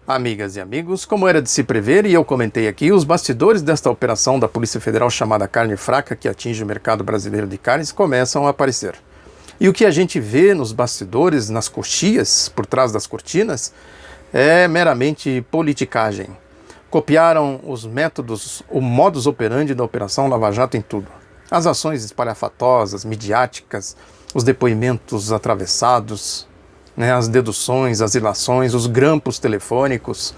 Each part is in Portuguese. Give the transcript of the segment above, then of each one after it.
Amigas e amigos, como era de se prever e eu comentei aqui, os bastidores desta operação da Polícia Federal chamada Carne Fraca, que atinge o mercado brasileiro de carnes, começam a aparecer. E o que a gente vê nos bastidores, nas coxias, por trás das cortinas, é meramente politicagem. Copiaram os métodos, o modus operandi da Operação Lava Jato em tudo. As ações espalhafatosas, midiáticas, os depoimentos atravessados, as deduções, as ilações, os grampos telefônicos.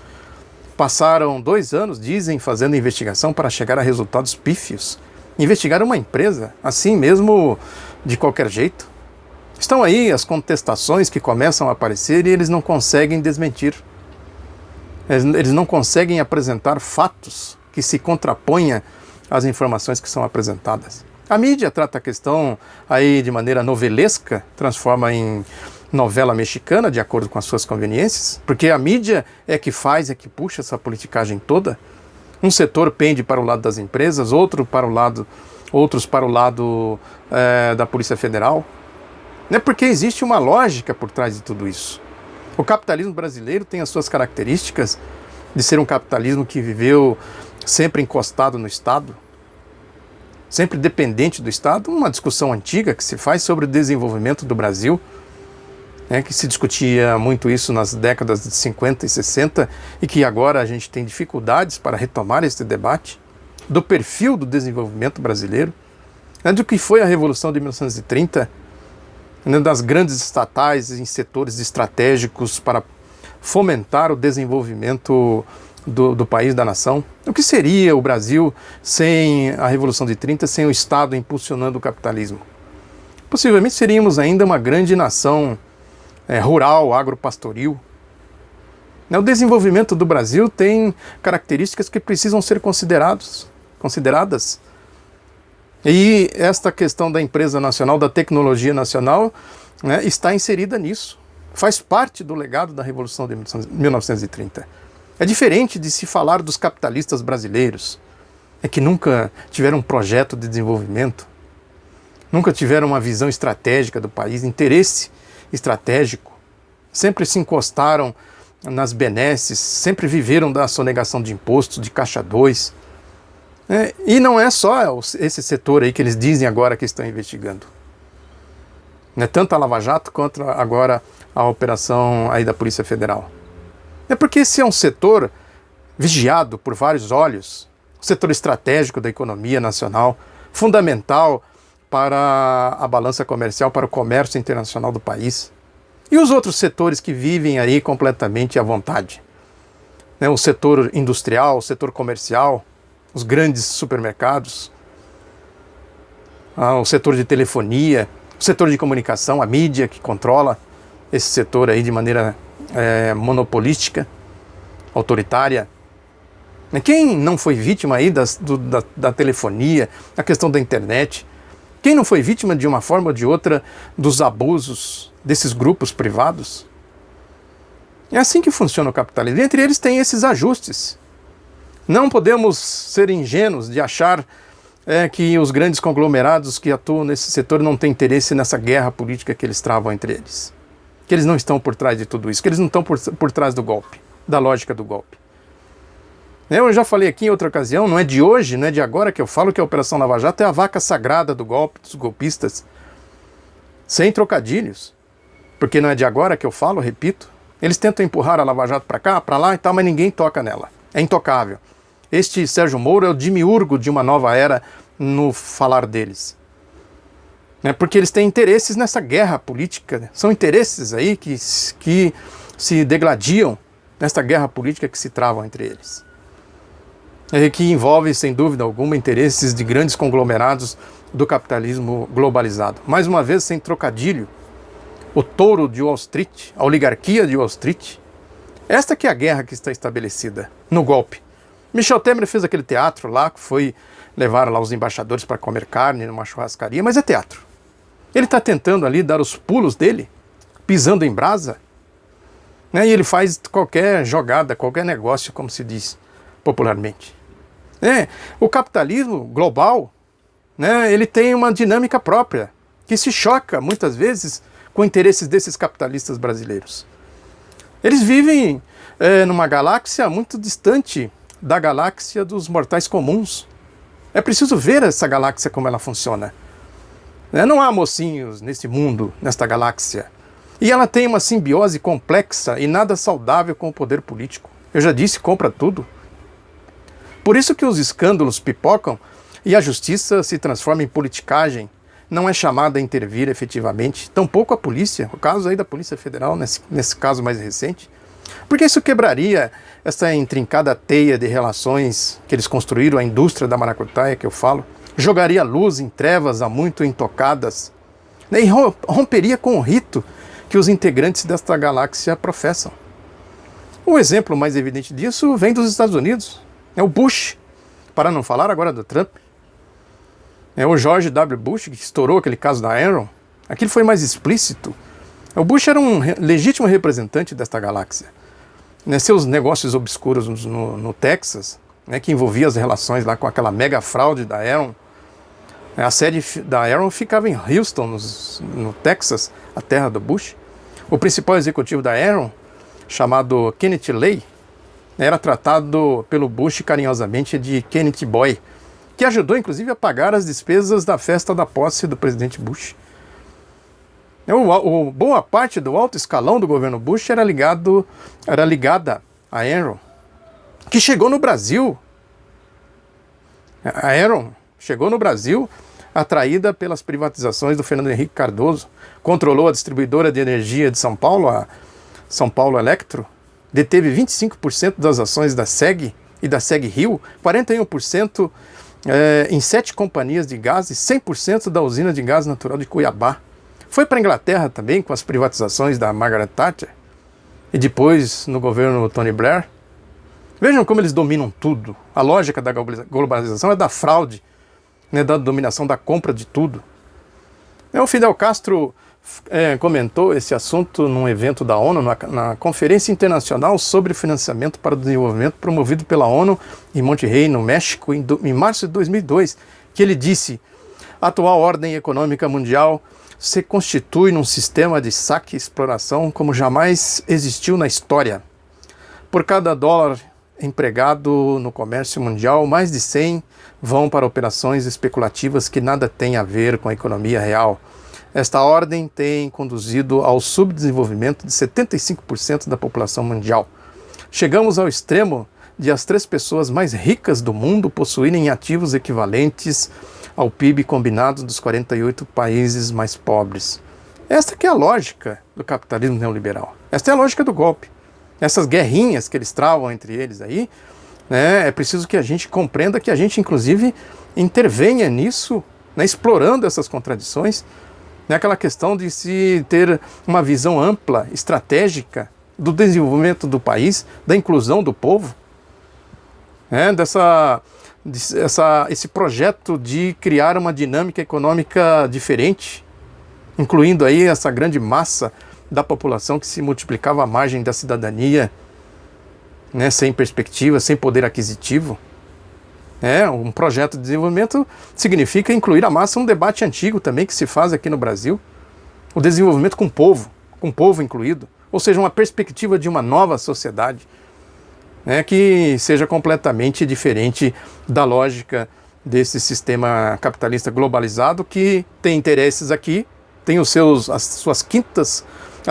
Passaram 2 anos, dizem, fazendo investigação para chegar a resultados pífios. Investigar uma empresa, assim mesmo, de qualquer jeito. Estão aí as contestações que começam a aparecer e eles não conseguem desmentir. Eles não conseguem apresentar fatos que se contraponham às informações que são apresentadas. A mídia trata a questão aí de maneira novelesca, transforma em novela mexicana, de acordo com as suas conveniências, porque a mídia é que faz, é que puxa essa politicagem toda. Um setor pende para o lado das empresas, outros para o lado da Polícia Federal. Não é porque existe uma lógica por trás de tudo isso. O capitalismo brasileiro tem as suas características de ser um capitalismo que viveu sempre encostado no Estado, sempre dependente do Estado. Uma discussão antiga que se faz sobre o desenvolvimento do Brasil, que se discutia muito isso nas décadas de 50 e 60 e que agora a gente tem dificuldades para retomar este debate do perfil do desenvolvimento brasileiro, do que foi a Revolução de 1930, das grandes estatais em setores estratégicos para fomentar o desenvolvimento do país, da nação. O que seria o Brasil sem a Revolução de 30, sem o Estado impulsionando o capitalismo? Possivelmente seríamos ainda uma grande nação rural, agropastoril. O desenvolvimento do Brasil tem características que precisam ser consideradas. E esta questão da empresa nacional, da tecnologia nacional, está inserida nisso. Faz parte do legado da Revolução de 1930. É diferente de se falar dos capitalistas brasileiros, que nunca tiveram um projeto de desenvolvimento, nunca tiveram uma visão estratégica do país, interesse estratégico, sempre se encostaram nas benesses, sempre viveram da sonegação de impostos, de caixa 2. E não é só esse setor aí que eles dizem agora que estão investigando. Tanto a Lava Jato quanto agora a operação aí da Polícia Federal. É porque esse é um setor vigiado por vários olhos, um setor estratégico da economia nacional, fundamental para a balança comercial, para o comércio internacional do país. E os outros setores que vivem aí completamente à vontade? O setor industrial, o setor comercial, os grandes supermercados, o setor de telefonia, o setor de comunicação, a mídia que controla esse setor aí de maneira monopolística, autoritária. Quem não foi vítima aí da telefonia, da questão da internet? Quem não foi vítima de uma forma ou de outra dos abusos desses grupos privados? É assim que funciona o capitalismo. Entre eles tem esses ajustes. Não podemos ser ingênuos de achar que os grandes conglomerados que atuam nesse setor não têm interesse nessa guerra política que eles travam entre eles. Que eles não estão por trás de tudo isso, que eles não estão por trás do golpe, da lógica do golpe. Eu já falei aqui em outra ocasião, não é de hoje, não é de agora que eu falo que a Operação Lava Jato é a vaca sagrada do golpe, dos golpistas. Sem trocadilhos. Porque não é de agora que eu falo, repito. Eles tentam empurrar a Lava Jato para cá, para lá e tal, mas ninguém toca nela. É intocável. Este Sérgio Moro é o demiurgo de uma nova era no falar deles. Porque eles têm interesses nessa guerra política. São interesses aí que se degladiam nesta guerra política que se travam entre eles. Que envolve, sem dúvida alguma, interesses de grandes conglomerados do capitalismo globalizado. Mais uma vez, sem trocadilho, o touro de Wall Street, a oligarquia de Wall Street, esta que é a guerra que está estabelecida no golpe. Michel Temer fez aquele teatro lá, que foi levar lá os embaixadores para comer carne numa churrascaria, mas é teatro. Ele está tentando ali dar os pulos dele, pisando em brasa, e ele faz qualquer jogada, qualquer negócio, como se diz popularmente. O capitalismo global, ele tem uma dinâmica própria, que se choca muitas vezes com interesses desses capitalistas brasileiros. Eles vivem numa galáxia muito distante da galáxia dos mortais comuns. É preciso ver essa galáxia como ela funciona. Não há mocinhos nesse mundo, nesta galáxia. E ela tem uma simbiose complexa e nada saudável com o poder político. Eu já disse, compra tudo. Por isso que os escândalos pipocam e a justiça se transforma em politicagem. Não é chamada a intervir efetivamente, tampouco a polícia, o caso aí da Polícia Federal, nesse caso mais recente. Porque isso quebraria essa intrincada teia de relações que eles construíram, a indústria da maracutaia que eu falo, jogaria luz em trevas há muito intocadas, né, e romperia com o rito que os integrantes desta galáxia professam. O exemplo mais evidente disso vem dos Estados Unidos. É o Bush, para não falar agora do Trump. É o George W. Bush, que estourou aquele caso da Enron. Aquilo foi mais explícito. O Bush era um legítimo representante desta galáxia. Seus negócios obscuros no Texas, que envolvia as relações lá com aquela mega fraude da Enron. A sede da Enron ficava em Houston, no Texas, a terra do Bush. O principal executivo da Enron, chamado Kenneth Lay, era tratado pelo Bush carinhosamente de Kenneth Boy, que ajudou inclusive a pagar as despesas da festa da posse do presidente Bush. Boa parte do alto escalão do governo Bush era ligada à Enron, que chegou no Brasil. A Enron chegou no Brasil atraída pelas privatizações do Fernando Henrique Cardoso, controlou a distribuidora de energia de São Paulo, a São Paulo Electro, deteve 25% das ações da SEG e da SEG Rio, 41% em 7 companhias de gás e 100% da usina de gás natural de Cuiabá. Foi para a Inglaterra também com as privatizações da Margaret Thatcher e depois no governo Tony Blair. Vejam como eles dominam tudo. A lógica da globalização é da fraude, da dominação da compra de tudo. O Fidel Castro comentou esse assunto num evento da ONU, na Conferência Internacional sobre Financiamento para o Desenvolvimento, promovido pela ONU em Monterrey, no México, em março de 2002, que ele disse: a atual ordem econômica mundial se constitui num sistema de saque e exploração como jamais existiu na história. Por cada dólar empregado no comércio mundial, mais de 100 vão para operações especulativas que nada têm a ver com a economia real. Esta ordem tem conduzido ao subdesenvolvimento de 75% da população mundial. Chegamos ao extremo de as 3 pessoas mais ricas do mundo possuírem ativos equivalentes ao PIB combinado dos 48 países mais pobres. Esta que é a lógica do capitalismo neoliberal. Esta é a lógica do golpe. Essas guerrinhas que eles travam entre eles aí, é preciso que a gente compreenda que a gente, inclusive, intervenha nisso, explorando essas contradições, aquela questão de se ter uma visão ampla, estratégica do desenvolvimento do país, da inclusão do povo, esse projeto de criar uma dinâmica econômica diferente, incluindo aí essa grande massa da população que se multiplicava à margem da cidadania, sem perspectiva, sem poder aquisitivo. Um projeto de desenvolvimento significa incluir a massa, um debate antigo também que se faz aqui no Brasil, o desenvolvimento com o povo incluído, ou seja, uma perspectiva de uma nova sociedade, que seja completamente diferente da lógica desse sistema capitalista globalizado que tem interesses aqui, tem a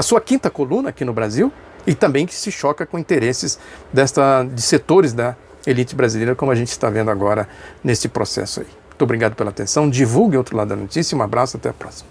sua quinta coluna aqui no Brasil e também que se choca com interesses de setores da elite brasileira, como a gente está vendo agora nesse processo aí. Muito obrigado pela atenção, divulgue o outro lado da notícia, um abraço, até a próxima.